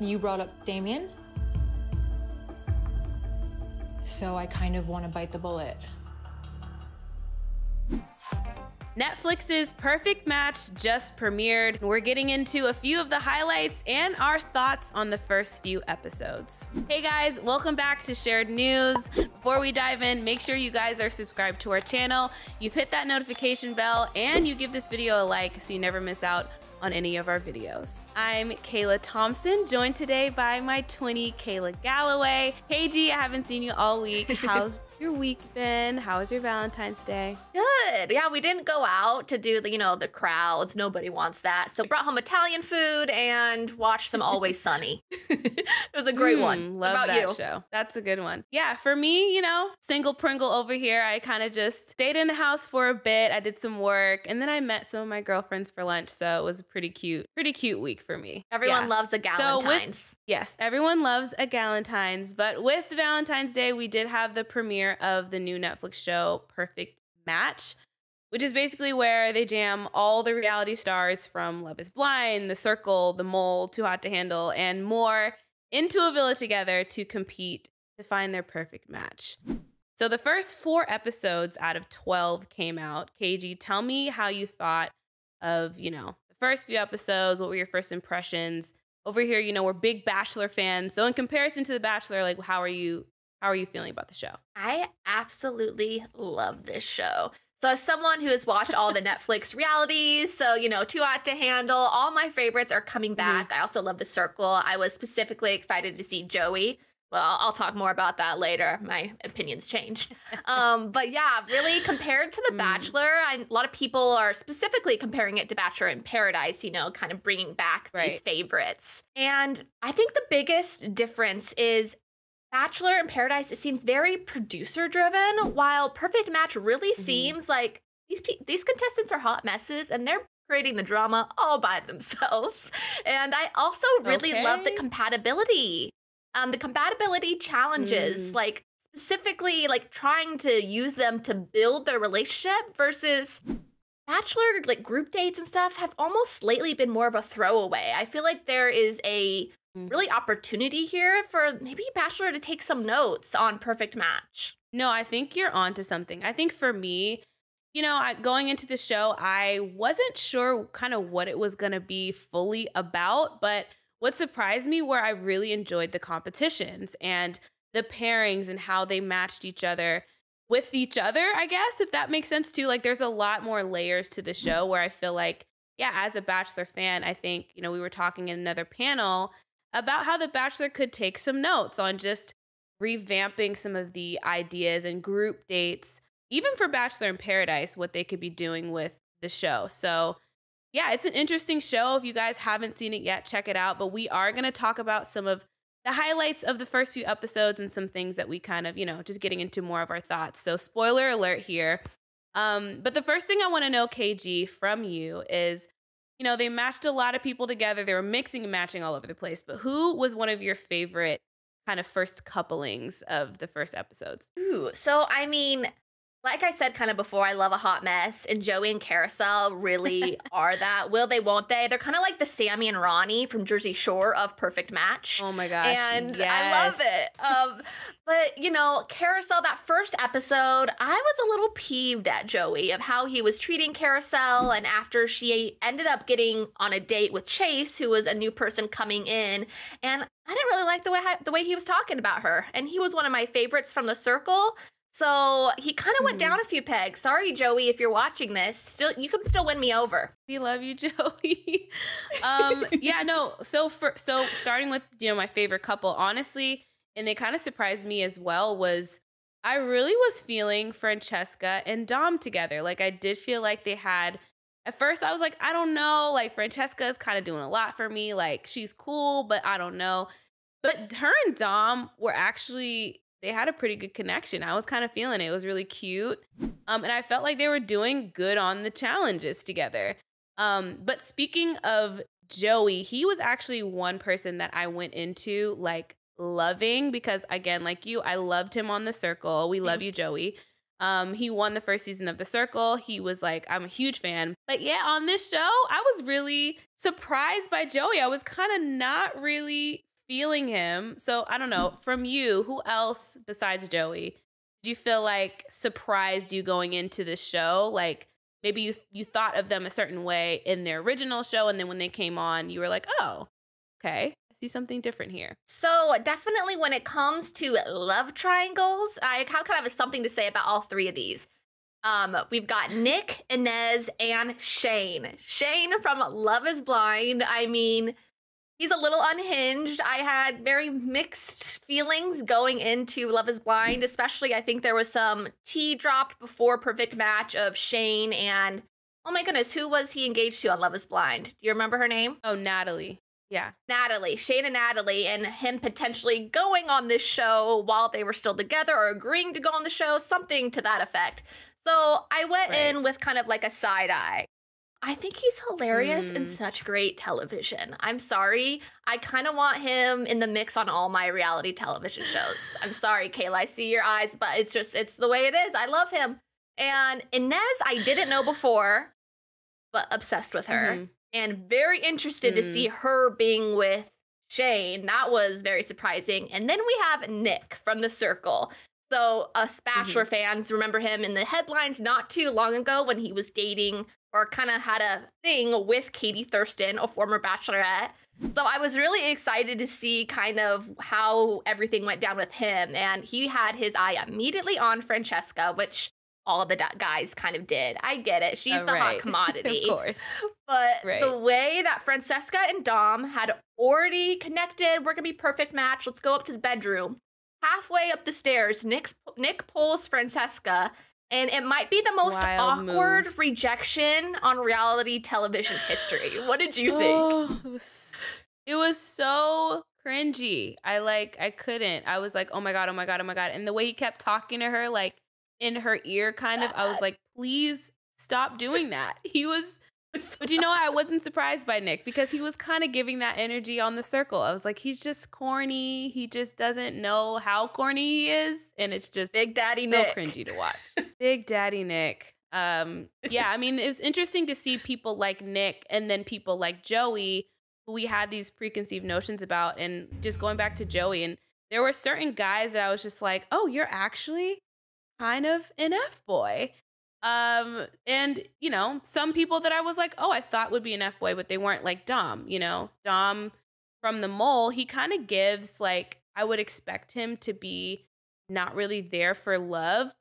You brought up Damien, so I kind of want to bite the bullet. Netflix's Perfect Match just premiered. We're getting into a few of the highlights and our thoughts on the first few episodes. Hey guys, welcome back to Shared News. Before we dive in, make sure you guys are subscribed to our channel, you've hit that notification bell, and you give this video a like so you never miss out on any of our videos. I'm Kayla Thompson, joined today by my twinnie, Kayla Galloway. KG, I haven't seen you all week. How's your week been? How was your Valentine's Day? Good. Yeah, we didn't go out to do the crowds. Nobody wants that. So we brought home Italian food and watched some Always Sunny. It was a great one. Love What about that you? show. That's a good one. Yeah, for me, single Pringle over here. I kind of just stayed in the house for a bit. I did some work and then I met some of my girlfriends for lunch. So it was a pretty cute week for me. Everyone loves a Galentine's. Yes, everyone loves a Galentine's. But with Valentine's Day, we did have the premiere of the new Netflix show, Perfect Match, which is basically where they jam all the reality stars from Love is Blind, The Circle, The Mole, Too Hot to Handle, and more into a villa together to compete to find their perfect match. So the first 4 episodes out of 12 came out. KG, tell me how you thought of, the first few episodes. What were your first impressions? Over here, we're big Bachelor fans. So in comparison to The Bachelor, like, how are you feeling about the show? I absolutely love this show. So as someone who has watched all the Netflix realities, so, Too Hot to Handle, all my favorites are coming back. I also love The Circle. I was specifically excited to see Joey. Well, I'll talk more about that later. My opinions change. But yeah, really compared to The Bachelor, a lot of people are specifically comparing it to Bachelor in Paradise, kind of bringing back these favorites. And I think the biggest difference is Bachelor in Paradise, it seems very producer driven, while Perfect Match really seems like these contestants are hot messes and they're creating the drama all by themselves. And I also really love the compatibility. The compatibility challenges, like specifically like trying to use them to build their relationship versus Bachelor group dates and stuff have almost lately been more of a throwaway. I feel like there is a really opportunity here for maybe Bachelor to take some notes on Perfect Match. No, I think you're onto something. I think for me, going into the show, I wasn't sure kind of what it was going to be fully about, but what surprised me were I really enjoyed the competitions and the pairings and how they matched each other with each other, I guess, if that makes sense too. Like, there's a lot more layers to the show where I feel like, yeah, as a Bachelor fan, I think, we were talking in another panel about how The Bachelor could take some notes on just revamping some of the ideas and group dates, even for Bachelor in Paradise, what they could be doing with the show. So yeah, it's an interesting show. If you guys haven't seen it yet, check it out. But we are going to talk about some of the highlights of the first few episodes and some things that we kind of, just getting into more of our thoughts. So spoiler alert here. But the first thing I want to know, KG, from you is, they matched a lot of people together. They were mixing and matching all over the place. But who was one of your favorite kind of first couplings of the first episodes? Ooh, so I mean, like I said kind of before, I love a hot mess, and Joey and Carousel really are that. Will they, won't they? They're kind of like the Sammy and Ronnie from Jersey Shore of Perfect Match. Oh my gosh, and yes. I love it. But, Carousel, that first episode, I was a little peeved at Joey of how he was treating Carousel, and after she ended up getting on a date with Chase, who was a new person coming in, and I didn't really like the way he was talking about her, and he was one of my favorites from The Circle. So he kind of went down a few pegs. Sorry, Joey, if you're watching this, you can still win me over. We love you, Joey. Yeah, no. So starting with, my favorite couple, honestly, and they kind of surprised me as well, was I really was feeling Francesca and Dom together. Like, I did feel like they had, at first I was like, I don't know, like Francesca is kind of doing a lot for me. Like, she's cool, but I don't know. But her and Dom were actually, they had a pretty good connection. I was kind of feeling it. It was really cute. And I felt like they were doing good on the challenges together. But speaking of Joey, he was actually one person that I went into like loving because, again, like you, I loved him on The Circle. We love you, Joey. He won the first season of The Circle. He was like, I'm a huge fan. But yeah, on this show, I was really surprised by Joey. I was kind of not really feeling him. So I don't know. From you, who else besides Joey do you feel like surprised you going into this show? Like maybe you thought of them a certain way in their original show, and then when they came on, you were like, oh, okay. See something different here. So definitely when it comes to love triangles, I kind of have something to say about all three of these. We've got Nick, Inez, and Shane. Shane from Love is Blind. I mean, he's a little unhinged. I had very mixed feelings going into Love is Blind, especially I think there was some tea dropped before Perfect Match of Shane and, oh my goodness, who was he engaged to on Love is Blind? Do you remember her name? Oh, Natalie. Yeah. Natalie, Shane and Natalie, and him potentially going on this show while they were still together or agreeing to go on the show, something to that effect. So I went in with kind of like a side eye. I think he's hilarious and such great television. I'm sorry. I kind of want him in the mix on all my reality television shows. I'm sorry, Kayla. I see your eyes, but it's the way it is. I love him. And Inez, I didn't know before, but obsessed with her. And very interested to see her being with Shane. That was very surprising. And then we have Nick from The Circle. So us Bachelor fans remember him in the headlines not too long ago when he was dating or kind of had a thing with Katie Thurston, a former Bachelorette. So I was really excited to see kind of how everything went down with him. And he had his eye immediately on Francesca, which all the guys kind of did. I get it. She's the hot commodity. Of course. But the way that Francesca and Dom had already connected, we're going to be perfect match. Let's go up to the bedroom. Halfway up the stairs, Nick pulls Francesca, and it might be the most awkward rejection on reality television history. What did you think? It was so cringy. I couldn't. I was like, oh my God, oh my God, oh my God. And the way he kept talking to her, like, in her ear, kind of, I was like, please stop doing that. But you know, I wasn't surprised by Nick because he was kind of giving that energy on The Circle. I was like, he's just corny. He just doesn't know how corny he is. And it's just Big Daddy Nick. So cringy to watch. Big Daddy Nick. Yeah, I mean, it was interesting to see people like Nick and then people like Joey, who we had these preconceived notions about. And just going back to Joey, and there were certain guys that I was just like, oh, you're actually kind of an F-boy. And, you know, some people that I was like, oh, I thought would be an F-boy, but they weren't, like Dom, you know? Dom from The Mole, he kind of gives, like, I would expect him to be not really there for love.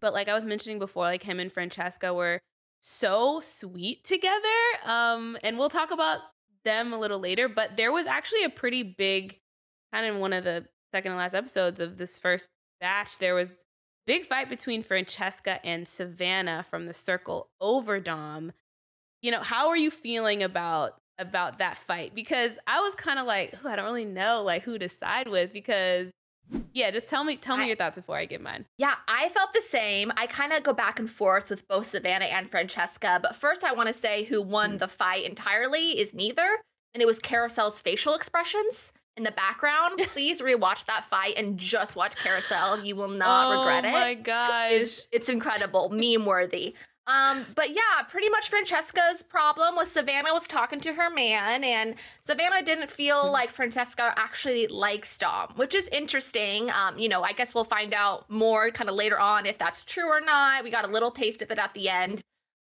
But like I was mentioning before, like him and Francesca were so sweet together. And we'll talk about them a little later, but there was actually a pretty big, kind of one of the second to last episodes of this first batch, there was big fight between Francesca and Savannah from The Circle over Dom. You know, how are you feeling about that fight? Because I was kind of like, I don't really know like who to side with because yeah, just tell me your thoughts before I give mine. Yeah, I felt the same. I kind of go back and forth with both Savannah and Francesca, but first I want to say who won the fight entirely is neither, and it was Carousel's facial expressions. In the background, please rewatch that fight and just watch Carousel. You will not regret it. Oh my gosh. It's incredible, meme worthy. But yeah, pretty much Francesca's problem was Savannah was talking to her man, and Savannah didn't feel like Francesca actually likes Dom, which is interesting. You know, I guess we'll find out more kind of later on if that's true or not. We got a little taste of it at the end.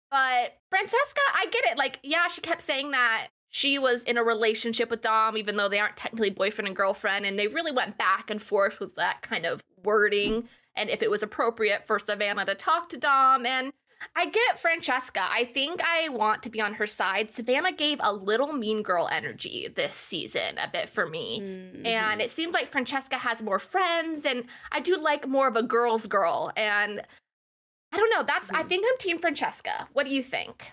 But Francesca, I get it. Like, yeah, she kept saying that she was in a relationship with Dom, even though they aren't technically boyfriend and girlfriend. And they really went back and forth with that kind of wording and if it was appropriate for Savannah to talk to Dom. And I get Francesca. I think I want to be on her side. Savannah gave a little mean girl energy this season a bit for me. Mm-hmm. And it seems like Francesca has more friends. And I do like more of a girl's girl. And I don't know. I think I'm Team Francesca. What do you think?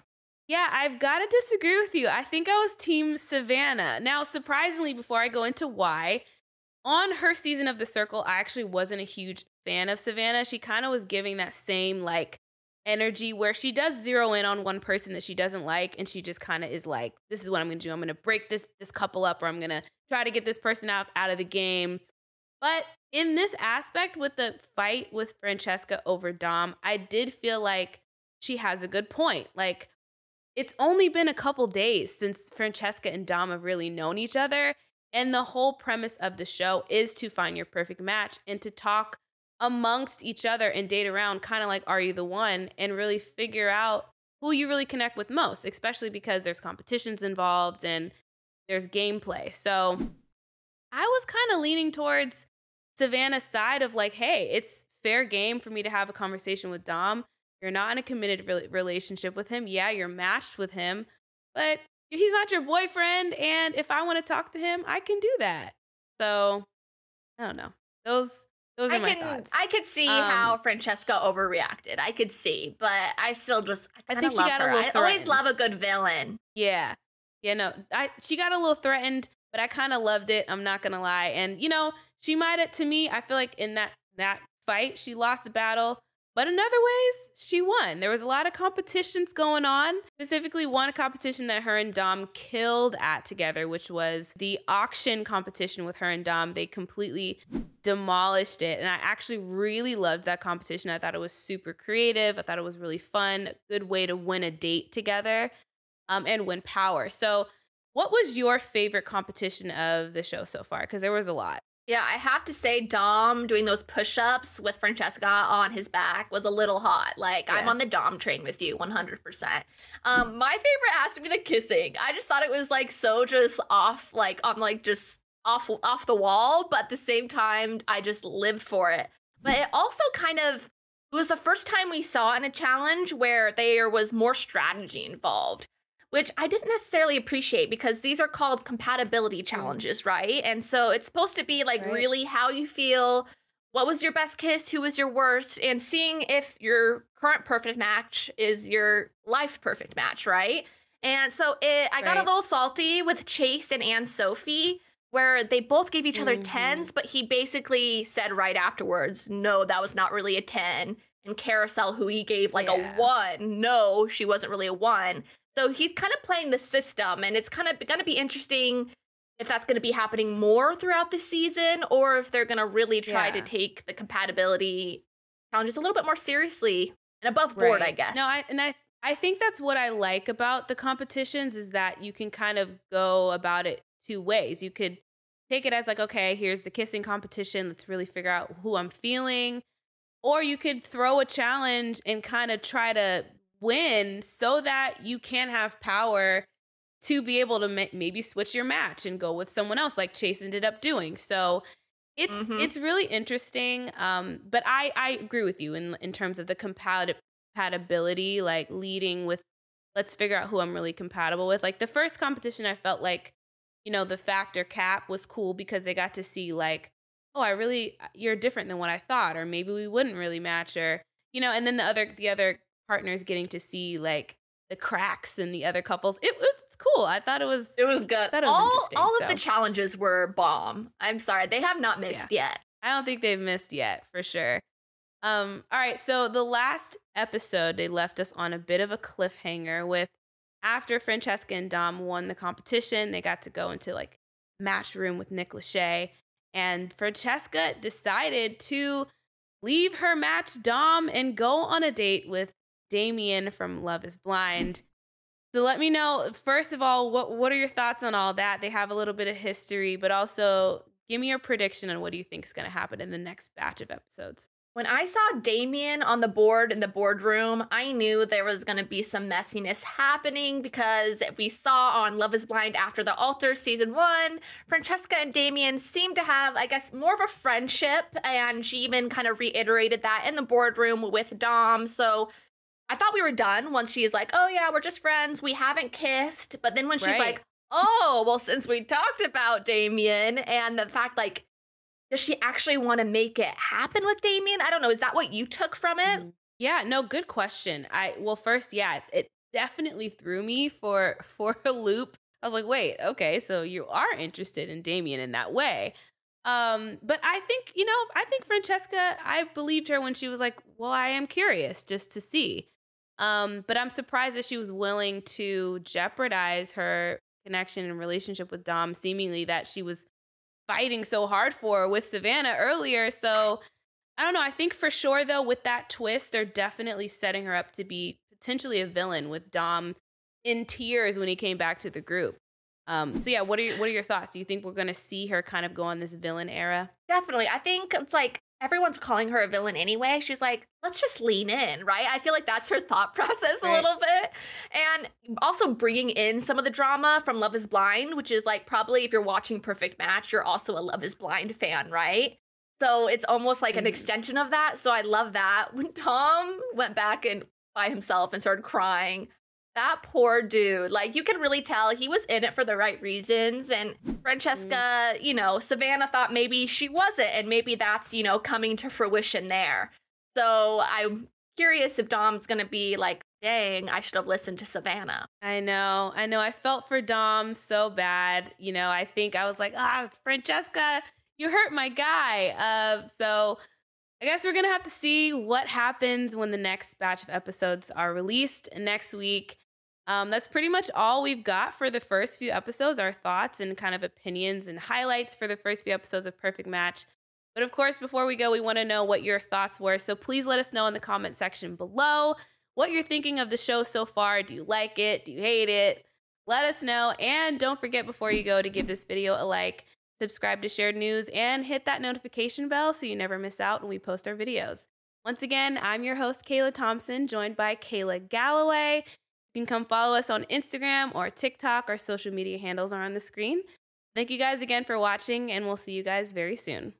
Yeah, I've got to disagree with you. I think I was Team Savannah. Now, surprisingly, before I go into why, on her season of The Circle, I actually wasn't a huge fan of Savannah. She kind of was giving that same, like, energy where she does zero in on one person that she doesn't like, and she just kind of is like, this is what I'm going to do. I'm going to break this couple up, or I'm going to try to get this person out of the game. But in this aspect with the fight with Francesca over Dom, I did feel like she has a good point. Like, it's only been a couple days since Francesca and Dom have really known each other. And the whole premise of the show is to find your perfect match and to talk amongst each other and date around, kind of like Are You the One, and really figure out who you really connect with most, especially because there's competitions involved and there's gameplay. So I was kind of leaning towards Savannah's side of like, hey, it's fair game for me to have a conversation with Dom. You're not in a committed relationship with him. Yeah, you're matched with him, but he's not your boyfriend. And if I want to talk to him, I can do that. So I don't know. Those are my thoughts. I could see how Francesca overreacted. I could see, but I still just I think she love got her. a little I always threatened. love a good villain. Yeah. Yeah, no. She got a little threatened, but I kind of loved it. I'm not going to lie. And, you know, she might have, to me, I feel like in that fight, she lost the battle. But in other ways, she won. There was a lot of competitions going on, specifically one competition that her and Dom killed at together, which was the auction competition with her and Dom. They completely demolished it. And I actually really loved that competition. I thought it was super creative. I thought it was really fun. A good way to win a date together and win power. So what was your favorite competition of the show so far? Because there was a lot. Yeah, I have to say Dom doing those push-ups with Francesca on his back was a little hot. Like, I'm on the Dom train with you 100%. My favorite has to be the kissing. I just thought it was like so just off, like on like just off the wall, but at the same time, I just lived for it. But it also it was the first time we saw in a challenge where there was more strategy involved, which I didn't necessarily appreciate because these are called compatibility challenges, right? And so it's supposed to be like really how you feel, what was your best kiss, who was your worst, and seeing if your current perfect match is your life perfect match, right? And so I got a little salty with Chase and Anne Sophie, where they both gave each other 10s, but he basically said right afterwards, no, that was not really a 10. And Carousel, who he gave like a 1, no, she wasn't really a 1. So he's kind of playing the system, and it's kind of going to be interesting if that's going to be happening more throughout the season, or if they're going to really try to take the compatibility challenges a little bit more seriously and above board, I guess. No, I think that's what I like about the competitions is that you can kind of go about it two ways. You could take it as like, okay, here's the kissing competition. Let's really figure out who I'm feeling. Or you could throw a challenge and kind of try to win so that you can have power to be able to maybe switch your match and go with someone else like Chase ended up doing. So it's really interesting. But I agree with you in terms of the compatibility, like leading with, let's figure out who I'm really compatible with. Like the first competition, I felt like, you know, the factor cap was cool because they got to see like, oh, you're different than what I thought, or maybe we wouldn't really match, or, you know, and then the other partners getting to see like the cracks in the other couples. It's cool. I thought it was good. That was interesting. All of the challenges were bomb. I'm sorry, they have not missed yet. I don't think they've missed yet, for sure. All right, so the last episode, they left us on a bit of a cliffhanger with after Francesca and Dom won the competition, they got to go into like match room with Nick Lachey, and Francesca decided to leave her match Dom and go on a date with Damien from Love is Blind. So let me know, first of all, what are your thoughts on all that? They have a little bit of history, but also give me your prediction on what do you think is going to happen in the next batch of episodes. When I saw Damien on the board in the boardroom, I knew there was going to be some messiness happening because we saw on Love is Blind after the altar season 1, Francesca and Damien seemed to have, I guess, more of a friendship, and she even kind of reiterated that in the boardroom with Dom. So I thought we were done once she's like, oh yeah, we're just friends, we haven't kissed. But then when she's like, oh, well, since we talked about Damien and the fact like, does she actually want to make it happen with Damien? I don't know. Is that what you took from it? Yeah, no, good question. First, it definitely threw me for a loop. I was like, wait, okay, so you are interested in Damien in that way. But I think Francesca, I believed her when she was like, well, I am curious just to see. But I'm surprised that she was willing to jeopardize her connection and relationship with Dom, seemingly that she was fighting so hard for with Savannah earlier. So I don't know. I think for sure, though, with that twist, they're definitely setting her up to be potentially a villain with Dom in tears when he came back to the group. So yeah, what are your thoughts? Do you think we're going to see her kind of go on this villain era? Definitely. I think it's like everyone's calling her a villain anyway. She's like, let's just lean in, right? I feel like that's her thought process a Right. little bit. And also bringing in some of the drama from Love is Blind, which is like probably if you're watching Perfect Match, you're also a Love is Blind fan, right? So it's almost like an Mhm. extension of that. So I love that. When Tom went back and by himself and started crying, that poor dude, like you could really tell he was in it for the right reasons. And Francesca, Savannah thought maybe she wasn't, and maybe that's, coming to fruition there. So I'm curious if Dom's gonna be like, dang, I should have listened to Savannah. I know. I felt for Dom so bad. I think I was like, Francesca, you hurt my guy. So I guess we're going to have to see what happens when the next batch of episodes are released next week. That's pretty much all we've got for the first few episodes, our thoughts and kind of opinions and highlights for the first few episodes of Perfect Match. But of course, before we go, we want to know what your thoughts were. So please let us know in the comment section below what you're thinking of the show so far. Do you like it? Do you hate it? Let us know. And don't forget before you go to give this video a like, subscribe to Shared News, and hit that notification bell so you never miss out when we post our videos. Once again, I'm your host, Kayla Thompson, joined by Kayla Galloway. You can come follow us on Instagram or TikTok. Our social media handles are on the screen. Thank you guys again for watching, and we'll see you guys very soon.